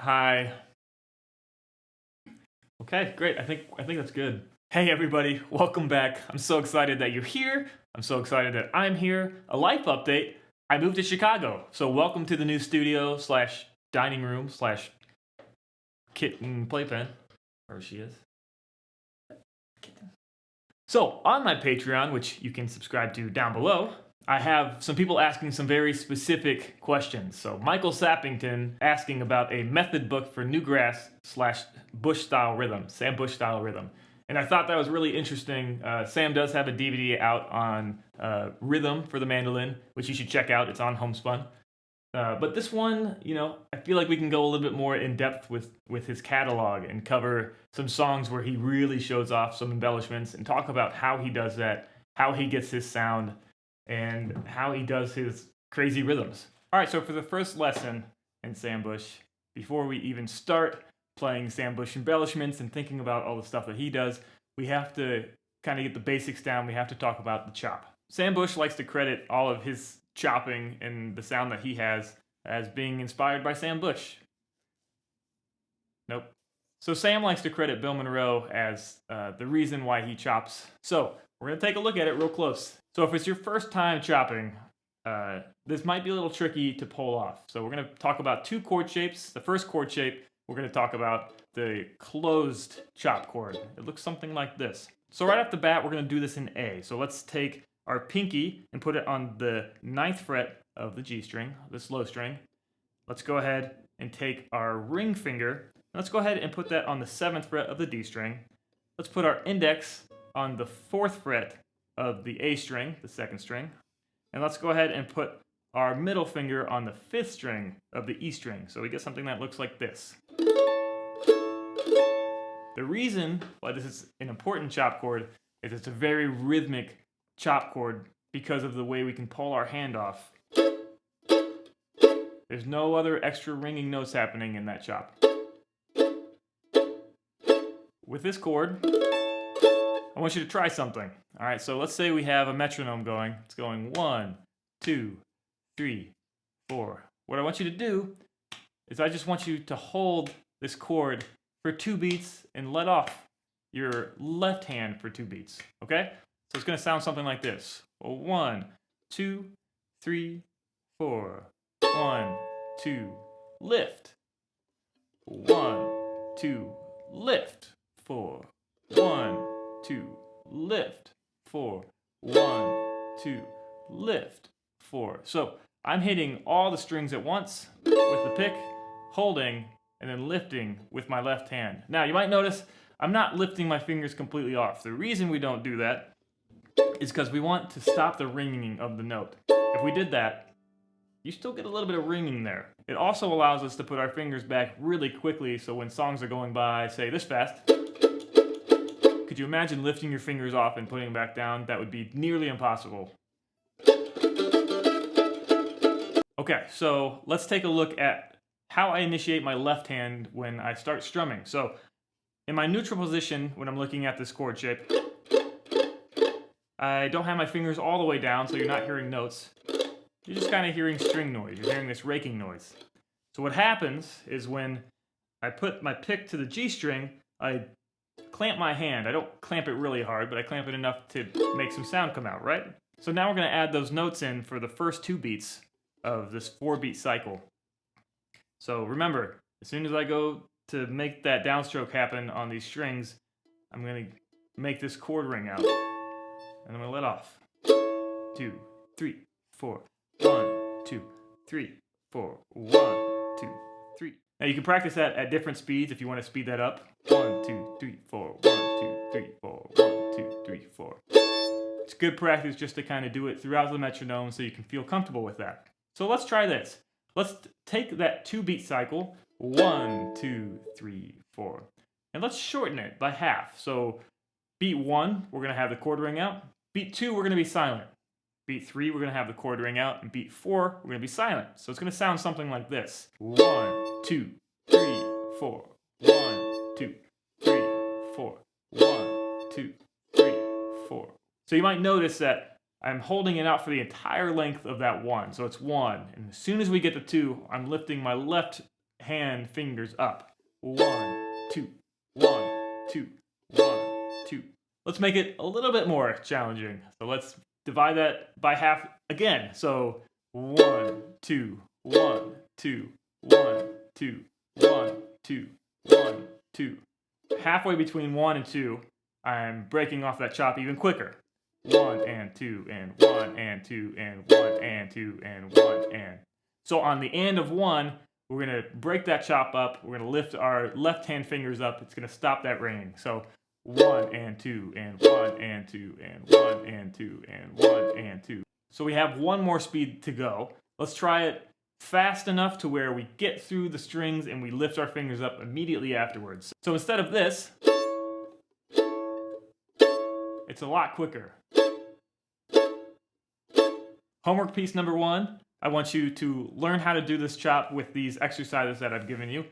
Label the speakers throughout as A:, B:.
A: Hi. Okay, great. I think that's good. Hey everybody, welcome back. I'm so excited that you're here. I'm so excited that I'm here. A life update. I moved to Chicago. So welcome to the new studio slash dining room slash kitten playpen. Where she is. So on my Patreon, which you can subscribe to down below, I have some people asking some very specific questions. So Michael Sappington asking about a method book for newgrass slash Bush style rhythm, Sam Bush style rhythm. And I thought that was really interesting. Sam does have a DVD out on rhythm for the mandolin, which you should check out. It's on Homespun. But this one, I feel like we can go a little bit more in depth with his catalog and cover some songs where he really shows off some embellishments and talk about how he does that, how he gets his sound, and how he does his crazy rhythms. All right, so for the first lesson in Sam Bush, before we even start playing Sam Bush embellishments and thinking about all the stuff that he does, we have to kind of get the basics down. We have to talk about the chop. Sam Bush likes to credit all of his chopping and the sound that he has as being inspired by Sam Bush. Nope. So Sam likes to credit Bill Monroe as the reason why he chops. So we're going to take a look at it real close. So if it's your first time chopping, this might be a little tricky to pull off. So we're going to talk about two chord shapes. The first chord shape, we're going to talk about the closed chop chord. It looks something like this. So right off the bat, we're going to do this in A. So let's take our pinky and put it on the 9th fret of the G string, this low string. Let's go ahead and take our ring finger. Let's go ahead and put that on the 7th fret of the D string. Let's put our index on the 4th fret of the A string, the 2nd string. And let's go ahead and put our middle finger on the 5th string of the E string. So we get something that looks like this. The reason why this is an important chop chord is it's a very rhythmic chop chord because of the way we can pull our hand off. There's no other extra ringing notes happening in that chop. With this chord, I want you to try something. All right, so let's say we have a metronome going. It's going 1, 2, 3, 4. What I want you to do is I just want you to hold this chord for 2 beats and let off your left hand for 2 beats, okay? So it's going to sound something like this. 1, 2, 3, 4. 1, 2, lift. 1, 2, lift. 4. 1, 2, lift. 4. 1, 2, lift. 4. So I'm hitting all the strings at once with the pick, holding, and then lifting with my left hand. Now you might notice I'm not lifting my fingers completely off. The reason we don't do that is because we want to stop the ringing of the note. If we did that, you still get a little bit of ringing there. It also allows us to put our fingers back really quickly, so when songs are going by, say this fast, could you imagine lifting your fingers off and putting them back down? That would be nearly impossible. Okay, so let's take a look at how I initiate my left hand when I start strumming. So in my neutral position, when I'm looking at this chord shape, I don't have my fingers all the way down, so you're not hearing notes. You're just kind of hearing string noise. You're hearing this raking noise. So what happens is when I put my pick to the G string, I clamp my hand. I don't clamp it really hard, but I clamp it enough to make some sound come out, right? So now we're going to add those notes in for the first 2 beats of this 4-beat cycle. So remember, as soon as I go to make that downstroke happen on these strings, I'm going to make this chord ring out. And I'm going to let off. 2, 3, 4. 1, 2, 3, 4. 1, 2, 3. Now you can practice that at different speeds if you want to speed that up. 1, 2, 3, 4. 1, 2, 3, 4. 1, 2, 3, 4. It's good practice just to kind of do it throughout the metronome so you can feel comfortable with that. So let's try this. Let's take that 2-beat cycle, 1, 2, 3, 4, and let's shorten it by half. So beat 1, we're going to have the chord ring out. Beat 2, we're going to be silent. Beat 3, we're going to have the chord ring out. And beat 4, we're going to be silent. So it's going to sound something like this. 1, 2, 3, 4. 1, 2, 3, 4. 1, 2, 3, 4. So you might notice that I'm holding it out for the entire length of that 1. So it's 1. And as soon as we get to 2, I'm lifting my left hand fingers up. 1, 2, 1, 2, 1, 2. Let's make it a little bit more challenging. So let's divide that by half again. So 1, 2, 1, 2, 1, 2, 1, 2, 1, 2. Halfway between 1 and 2, I'm breaking off that chop even quicker. 1 and 2 and 1 and 2 and 1 and 2 and 1 and. So on the end of 1, we're going to break that chop up. We're going to lift our left hand fingers up. It's going to stop that ringing. So 1 and 2 and 1 and 2 and 1 and 2 and 1 and 2. So we have one more speed to go. Let's try it fast enough to where we get through the strings and we lift our fingers up immediately afterwards. So instead of this, it's a lot quicker. Homework piece number 1, I want you to learn how to do this chop with these exercises that I've given you.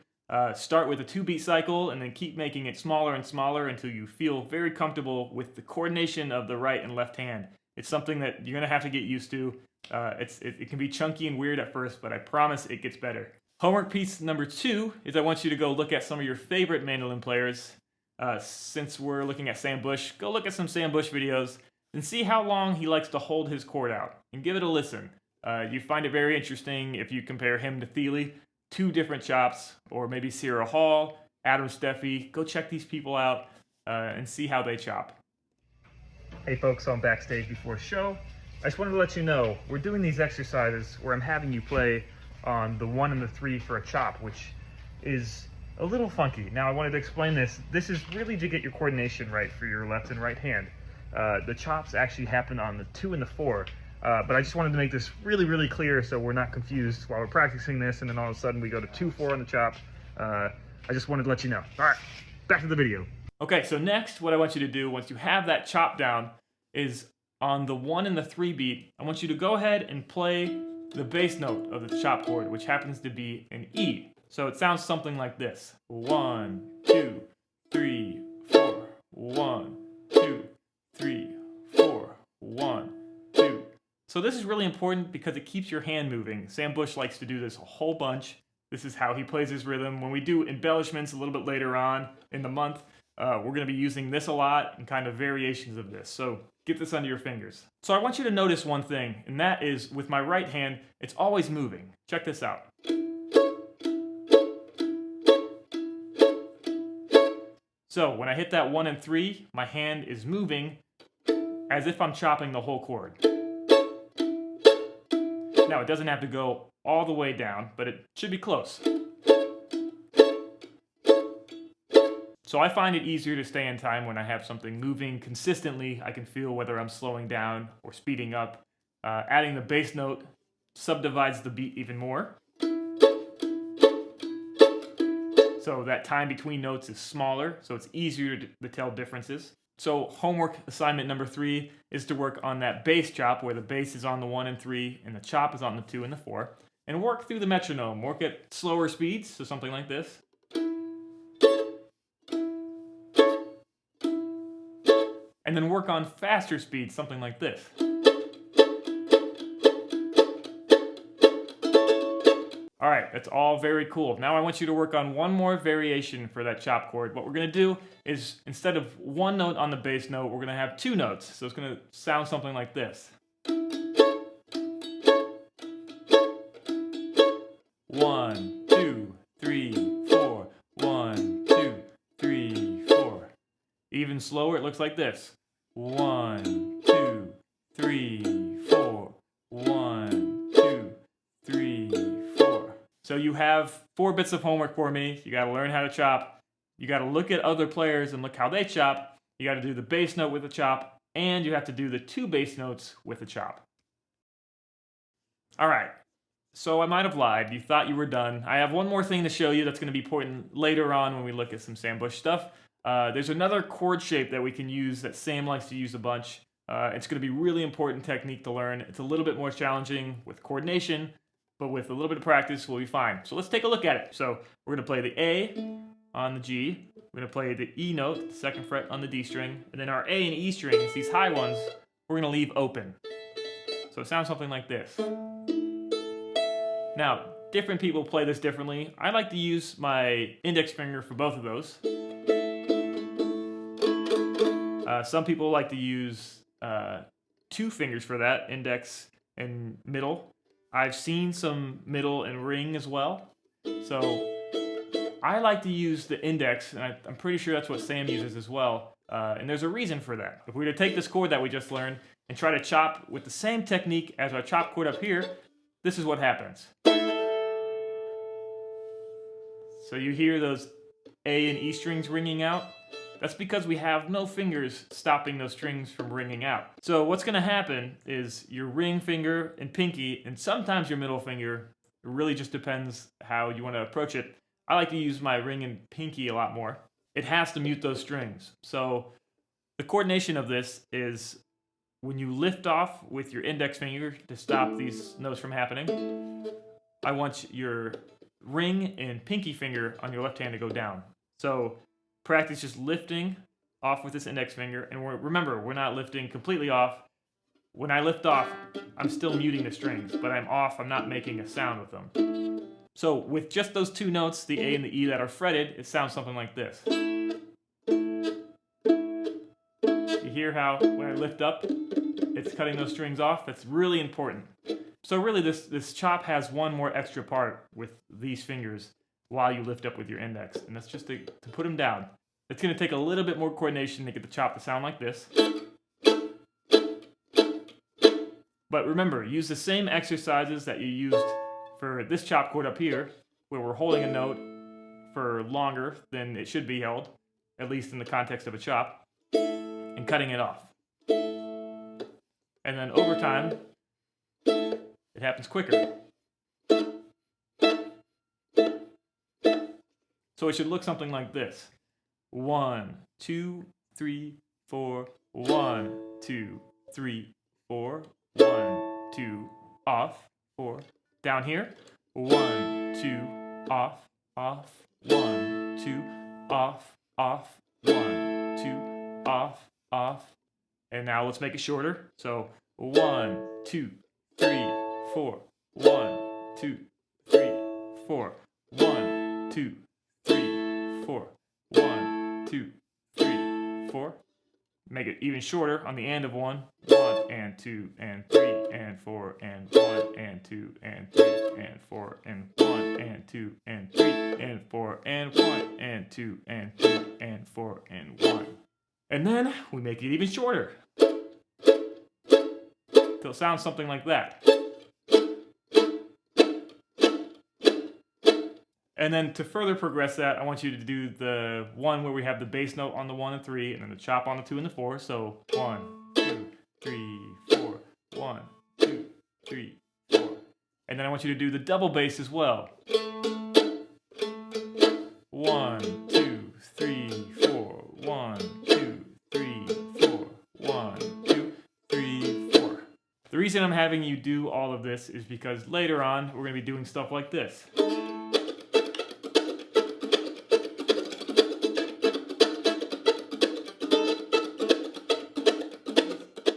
A: Start with a 2-beat cycle and then keep making it smaller and smaller until you feel very comfortable with the coordination of the right and left hand. It's something that you're going to have to get used to. It can be chunky and weird at first, but I promise it gets better. Homework piece number 2 is I want you to go look at some of your favorite mandolin players. Since we're looking at Sam Bush, go look at some Sam Bush videos and see how long he likes to hold his chord out and give it a listen. You find it very interesting if you compare him to Thiele, 2 different chops, or maybe Cyril Hall, Adam Steffi. Go check these people out and see how they chop. Hey folks, I'm backstage before show. I just wanted to let you know, we're doing these exercises where I'm having you play on the 1 and the 3 for a chop, which is a little funky. Now I wanted to explain this. This is really to get your coordination right for your left and right hand. The chops actually happen on the 2 and the 4, but I just wanted to make this really, really clear so we're not confused while we're practicing this and then all of a sudden we go to 2-4 on the chop. I just wanted to let you know. All right, back to the video. Okay, so next what I want you to do once you have that chop down is on the 1 and the 3 beat, I want you to go ahead and play the bass note of the chop chord, which happens to be an E. So it sounds something like this. 1, 2, 3, 4. 1, 2, 3, 4. 1, 2. So this is really important because it keeps your hand moving. Sam Bush likes to do this a whole bunch. This is how he plays his rhythm. When we do embellishments a little bit later on in the month, we're going to be using this a lot and kind of variations of this. So get this under your fingers. So I want you to notice one thing, and that is with my right hand, it's always moving. Check this out. So when I hit that 1 and 3, my hand is moving as if I'm chopping the whole chord. Now it doesn't have to go all the way down, but it should be close. So I find it easier to stay in time when I have something moving consistently. I can feel whether I'm slowing down or speeding up. Adding the bass note subdivides the beat even more. So that time between notes is smaller, so it's easier to tell differences. So homework assignment number 3 is to work on that bass chop where the bass is on the 1 and 3 and the chop is on the 2 and the 4. And work through the metronome. Work at slower speeds, so something like this. And then work on faster speeds, something like this. All right, that's all very cool. Now I want you to work on one more variation for that chop chord. What we're gonna do is, instead of 1 note on the bass note, we're gonna have 2 notes. So it's gonna sound something like this. 1, 2, 3, 4. 1, 2, 3, 4. Even slower, it looks like this. 1, 2, 3, 4. 1, 2, 3, 4. So you have 4 bits of homework for me. You gotta learn how to chop. You gotta look at other players and look how they chop. You gotta do the bass note with the chop, and you have to do the 2 bass notes with the chop. All right. So I might have lied. You thought you were done. I have one more thing to show you that's going to be important later on when we look at some Sam Bush stuff. There's another chord shape that we can use that Sam likes to use a bunch. It's going to be really important technique to learn. It's a little bit more challenging with coordination, but with a little bit of practice, we'll be fine. So let's take a look at it. So we're going to play the A on the G. We're going to play the E note, the 2nd fret on the D string. And then our A and E strings, these high ones, we're going to leave open. So it sounds something like this. Now, different people play this differently. I like to use my index finger for both of those. Some people like to use 2 fingers for that, index and middle. I've seen some middle and ring as well. So I like to use the index, and I'm pretty sure that's what Sam uses as well. And there's a reason for that. If we were to take this chord that we just learned and try to chop with the same technique as our chop chord up here, this is what happens. So you hear those A and E strings ringing out? That's because we have no fingers stopping those strings from ringing out. So what's going to happen is your ring finger and pinky, and sometimes your middle finger, it really just depends how you want to approach it. I like to use my ring and pinky a lot more. It has to mute those strings. So the coordination of this is when you lift off with your index finger to stop these notes from happening, I want your ring and pinky finger on your left hand to go down. So practice just lifting off with this index finger, and remember, we're not lifting completely off. When I lift off, I'm still muting the strings, but I'm off, I'm not making a sound with them. So with just those 2 notes, the A and the E that are fretted, it sounds something like this. You hear how when I lift up, it's cutting those strings off? That's really important. So really this chop has one more extra part with these fingers while you lift up with your index, and that's just to put them down. It's going to take a little bit more coordination to get the chop to sound like this. But remember, use the same exercises that you used for this chop chord up here, where we're holding a note for longer than it should be held, at least in the context of a chop, and cutting it off. And then over time, it happens quicker. So it should look something like this. 1, 2, 3, 4, 1, 2, 3, 4, 1, 2, off, 4. Down here, 1, 2, off, off, 1, 2, off, off, 1, 2, off, off. And now let's make it shorter. So 1, 2, 3, 4, 1, 2, 3, 4, 1, 2, 3, 4, 1, 2, 3, 4. Make it even shorter on the end of 1, 1 and 2 and 3 and 4 and 1 and 2 and 3 and 4 and 1 and 2 and 3 and 4 and 1 and 2 and 3 and 4 and 1. And then we make it even shorter. Till it sounds something like that. And then to further progress that, I want you to do the one where we have the bass note on the 1 and 3, and then the chop on the 2 and the 4. So 1, 2, 3, 4, 1, 2, 3, 4. And then I want you to do the double bass as well. 1, 2, 3, 4, 1, 2, 3, 4, 1, 2, 3, 4. The reason I'm having you do all of this is because later on we're going to be doing stuff like this.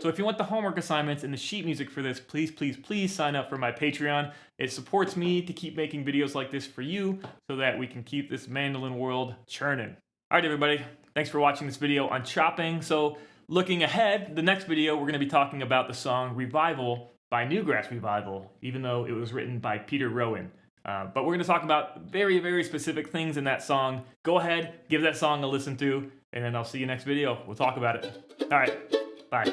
A: So if you want the homework assignments and the sheet music for this, please, please, please sign up for my Patreon. It supports me to keep making videos like this for you so that we can keep this mandolin world churning. All right, everybody. Thanks for watching this video on chopping. So looking ahead, the next video, we're going to be talking about the song Revival by Newgrass Revival, even though it was written by Peter Rowan. But we're going to talk about very, very specific things in that song. Go ahead, give that song a listen to, and then I'll see you next video. We'll talk about it. All right, bye.